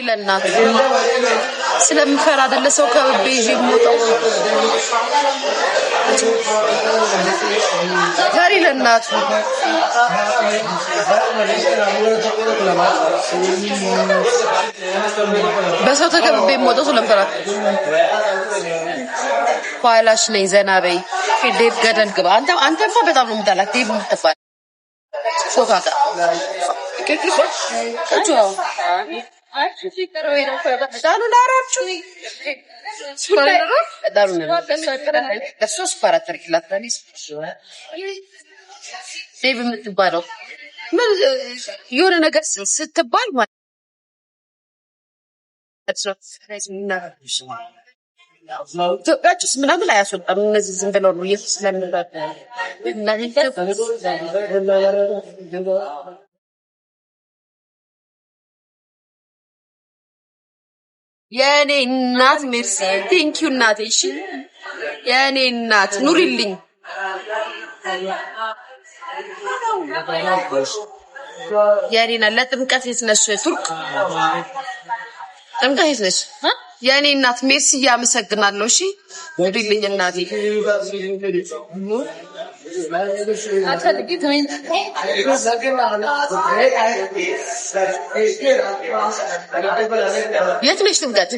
ለእናት ስለምፈራ አይደለ ሰው ከብቤ ይዤ የምወጣው ዛሬ ለእናት በሰው ተከብቤ የምወጣው ስለምፈራ ኋላሽ ነኝ ዘና በይ ዴቭ ገደል ግባ አንተማ በጣም ነው የምጠላት ዴቭ የምትባል ፎካካ ከጆ ዳኑ ላራችሁ ዳኑ ለሶስት ፓራተር ይላታልስ ዴቭ የምትባለው ምን የሆነ ነገር ስትባል ማለት ነው ተቃጭስ ምናምን አያስወጣም እነዚህ ዝም ብለው ነው ስለምንባት የኔ እናት ሜርሲ ቴንኪው እናቴ እሺ የኔ እናት ኑሪልኝ የኔና ለጥምቀት የተነሱ ቱርክ ጥምቀት የተነሱ የኔ እናት ሜርሲ ያመሰግናለሁ እሺ ኑሪልኝ እናቴ የት ነሽ ጥምቀት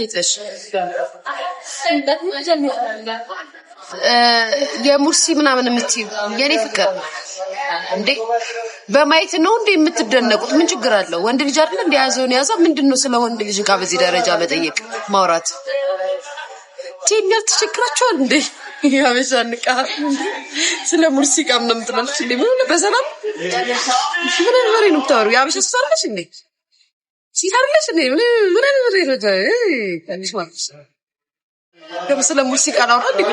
የት ነሽ የሙርሲ ምናምን የምትይው የኔ ፍቅር እንዴ በማየት ነው እንዴ የምትደነቁት ምን ችግር አለው ወንድ ልጅ አይደል እንደ ያዘውን ያዘ ምንድነው ስለ ወንድ ልጅ ጋር በዚህ ደረጃ መጠየቅ ማውራት ቲኛል ተሽክራቸዋል እንዴ ያበሻንቃ ስለ ሙርሲ ጋር ምን ምትላለች እንዴ ምን በሰላም ምን ወሬ ነው ታወሩ ያበሻ ሰራሽ እንዴ ሲታርለሽ እንዴ ምን ወሬ ነው ታዲያ ማለት ከመሰለ ሙዚቃ ነው አይደል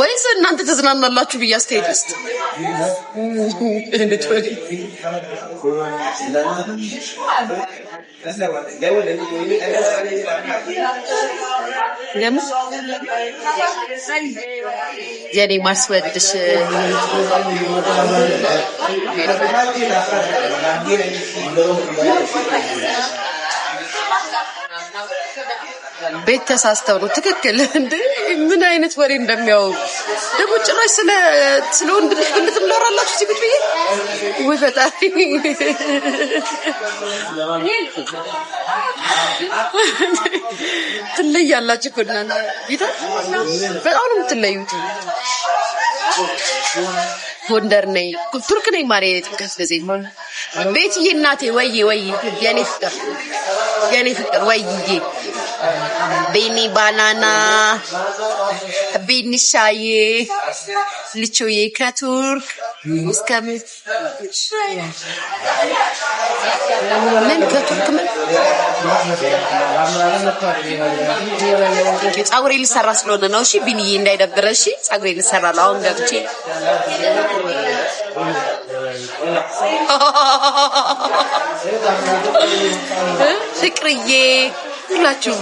ወይስ እናንተ ተዝናናላችሁ በያስተያየት ውስጥ እንዴት የኔ ማስወድሽ ቤት ተሳስተው ነው ትክክል እንዴ ምን አይነት ወሬ እንደሚያው ደግሞ ጭራሽ ስለ ወንድ ልጅ እንድትኖራላችሁ ሲብት ብዬ ወይ ፈጣሪ ትለያላችሁ ኮድናና ቢታ በጣም ነው የምትለዩት ጎንደር ነኝ ቱርክ ነኝ ማለት ከስለዚህ ቤትዬ እናቴ ወይዬ የኔ ፍቅር ወይዬ ቤኒ ባናና ቤኒ ሻዬ ልቾዬ ከቱርክ እስከም ምን ከቱርክ ምን ጸጉሬ ልሰራ ስለሆነ ነው እሺ ቢኒዬ እንዳይደብረሽ ጸጉሬ ልሰራ ነው አሁን ገብቼ ፍቅርዬ ሁላችሁ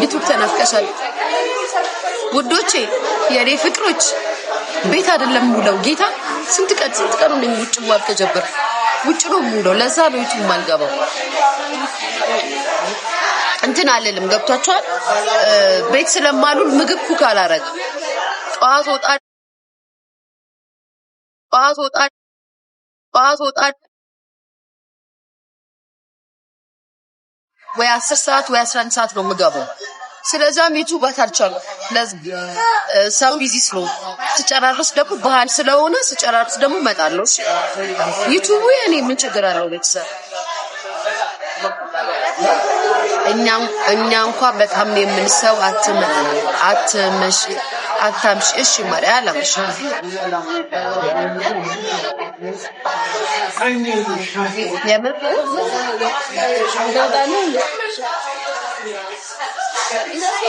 ዩቲዩብ ተናፍቀሻል ውዶቼ የኔ ፍቅሮች ቤት አይደለም ሙለው ጌታ ስንት ቀን ነው ውጭ ዋል ከጀበር ውጭ ነው ሙለው ለዛ ነው ዩቲዩብ ማልገባው እንትን አለልም ገብቷቸዋል ቤት ስለማሉል ምግብ ኩክ አላረግ ጧት ወጣ ወይ 10 ሰዓት ወይ 11 ሰዓት ነው የምገባው ስለዛም ዩቲዩብ አታልቻሉ ለዚህ ሰው ቢዚ ስለው ተጨራርስ ደግሞ ባህል ስለሆነ ተጨራርስ ደግሞ መጣለው ዩቲዩብ የኔ ምን ችግር አለው ለተሰራ እኛ እንኳን በጣም ነው የምንሰው አታምሽ እሺ ማሪያ አላምሽ የምር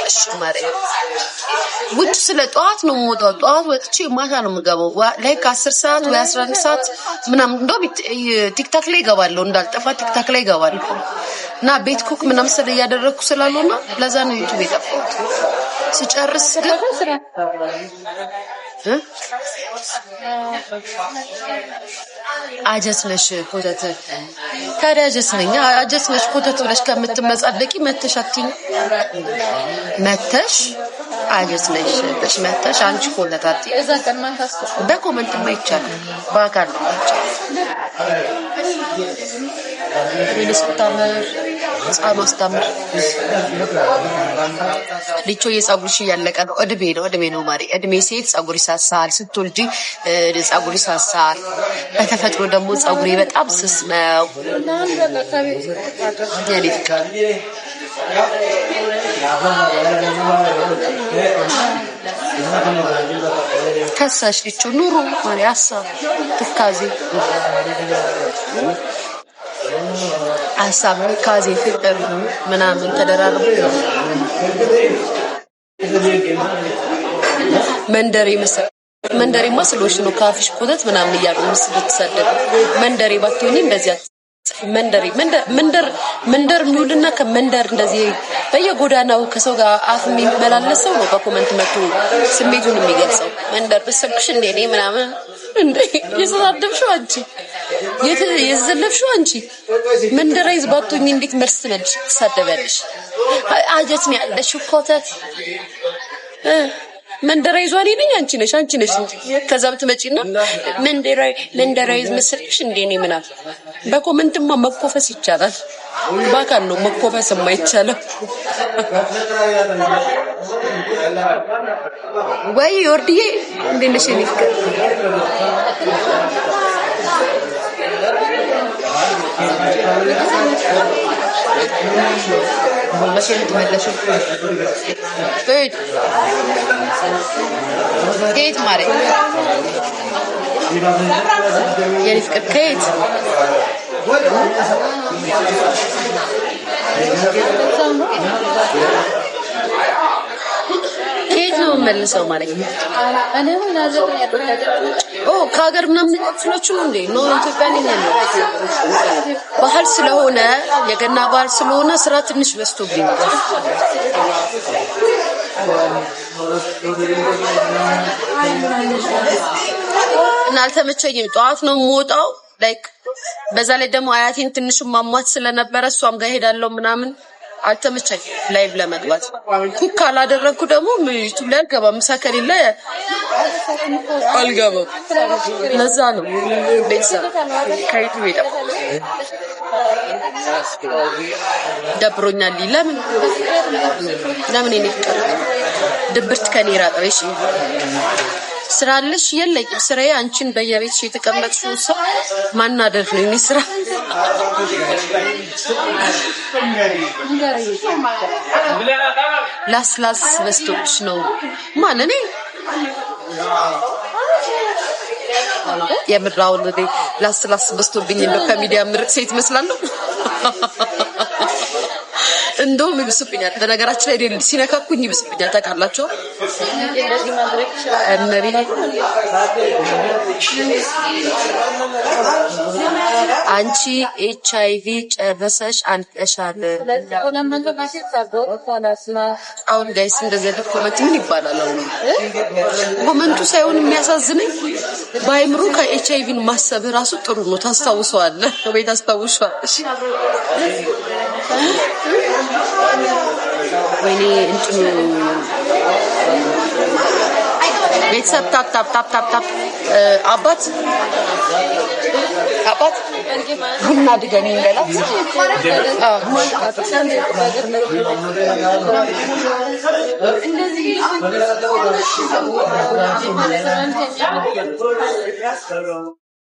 እሺ ማሪያ ውጭ ስለ ጠዋት ነው የምወጣው ጠዋት ወጥቼ ማታ ነው የምገባው ላይክ 10 ሰዓት ወይ 11 ሰዓት ምናምን እንደው ቲክታክ ላይ ገባለሁ እንዳልጠፋ ቲክታክ ላይ ገባለሁ እና ቤት ኩክ ምናምን ስለ ያደረኩ ስላልሆነ ለዛ ነው ዩቲዩብ የጠፋው ሲጨርስ ግን አጀስ ነሽ ኮተት ታዲያ አጀስ ነኝ አጀስ ነሽ ኮተት ብለሽ ከምትመጻደቂ መተሽ አጀስ ነሽ ብለሽ መተሽ አንቺ ኮተት አትይ። እዛ ቀን ማን ታስቆ በኮመንት ማይቻል በአካል ነው ወይስ ታመር ጻማስታምር ልጆ የጸጉርሽ ያለቀ ነው እድሜ ነው ማሪ እድሜ ሴት ጸጉር ይሳሳል ስትወልጂ ጸጉር ይሳሳል በተፈጥሮ ደግሞ ጸጉሬ በጣም ስስ ነው ከሳሽ ልጆ ኑሩ ማሪ አሳብ ትካዜ አሳብ ካዜ ፍቅር ምናምን ተደራርቦ መንደሬ መስሎሽ ነው ካፍሽ ኮተት ምናምን ይያሉ ምስል ተሰደደ መንደሬ ባትሆኚ እንደዚያ መንደር ሚውልና ከመንደር እንደዚህ በየጎዳናው ከሰው ጋር አፍ የሚመላለሰው ነው በኮመንት መጥቶ ስሜቱን የሚገልጸው መንደር በሰብሽ እንደኔ ምናምን እንዴ የሰዳደብሽው አንቺ የዘለፍሽው አንቺ መንደራይዝ ባትሆኚ እንዴት መልስ ትሰደበልሽ አጀት ነው ያለሽ ኮተት መንደራይዝ ዋኔ ነኝ አንቺ ነሽ ከዛ ብትመጪና መንደራይዝ መስልሽ እንደኔ ምናምን በኮመንትማ መኮፈስ ይቻላል ባካን ነው መኮፈስ የማይቻለው ወይ ወርዲዬ እንዴት ነሽ ንፍከ ماشي تملشوا كيت ماري يعني فكر كيت كيت ነው መልሰው ማለት እኔ ምን አዘኝ ከሀገር ምናምን ፍሎቹ እንዴ ነው ኢትዮጵያ ነኝ ያለው ባህል ስለሆነ የገና ባህል ስለሆነ ስራ ትንሽ በዝቶብኝ እና አልተመቸኝም ጠዋት ነው የምወጣው ላይክ በዛ ላይ ደግሞ አያቴን ትንሽ ማሟት ስለነበረ እሷም ጋር ሄዳለሁ ምናምን አልተመቸኝ ላይቭ ለመግባት ኩክ ካላደረኩ ደግሞ ዩቲዩብ ላይ አልገባም ሰከሪላ አልገባም ለዛ ነው ቤተሰብ ከዩቲዩብ ሄዳ ደብሮኛል ለምን እኔ ድብርት ከኔ ራቀው እሺ ስራልሽ የለኝም ስራዬ አንቺን በየቤትሽ የተቀመጥሽው ሰው ማናደር ነው እኔ ስራ ላስ በስቶች ነው ማለኔ የምራው ለዲ ላስ በስቶብኝ እንደው ከሚዲያ ምርጥ ሴት መስላለሁ እንደውም ይብስብኛል በነገራችን ላይ አይደል ሲነካኩኝ ይብስብኛል ታውቃላችሁ እንደዚህ ማድረግ ይችላል አንቺ ኤችአይቪ ጨረሰሽ አንቀሻል አሁን ጋይስ እንደዚህ ኮሜንት ምን ይባላል አሁን ኮሜንቱ ሳይሆን የሚያሳዝነኝ ባይምሩ ከኤችአይቪን ማሰብ ራሱ ጥሩ ነው ታስታውሰዋለህ ወይ ታስታውሻለሽ ወይኔ እንትኑ ቤተሰብ ታፕ አባት ቡና ድገኝ እንገላት እንደዚህ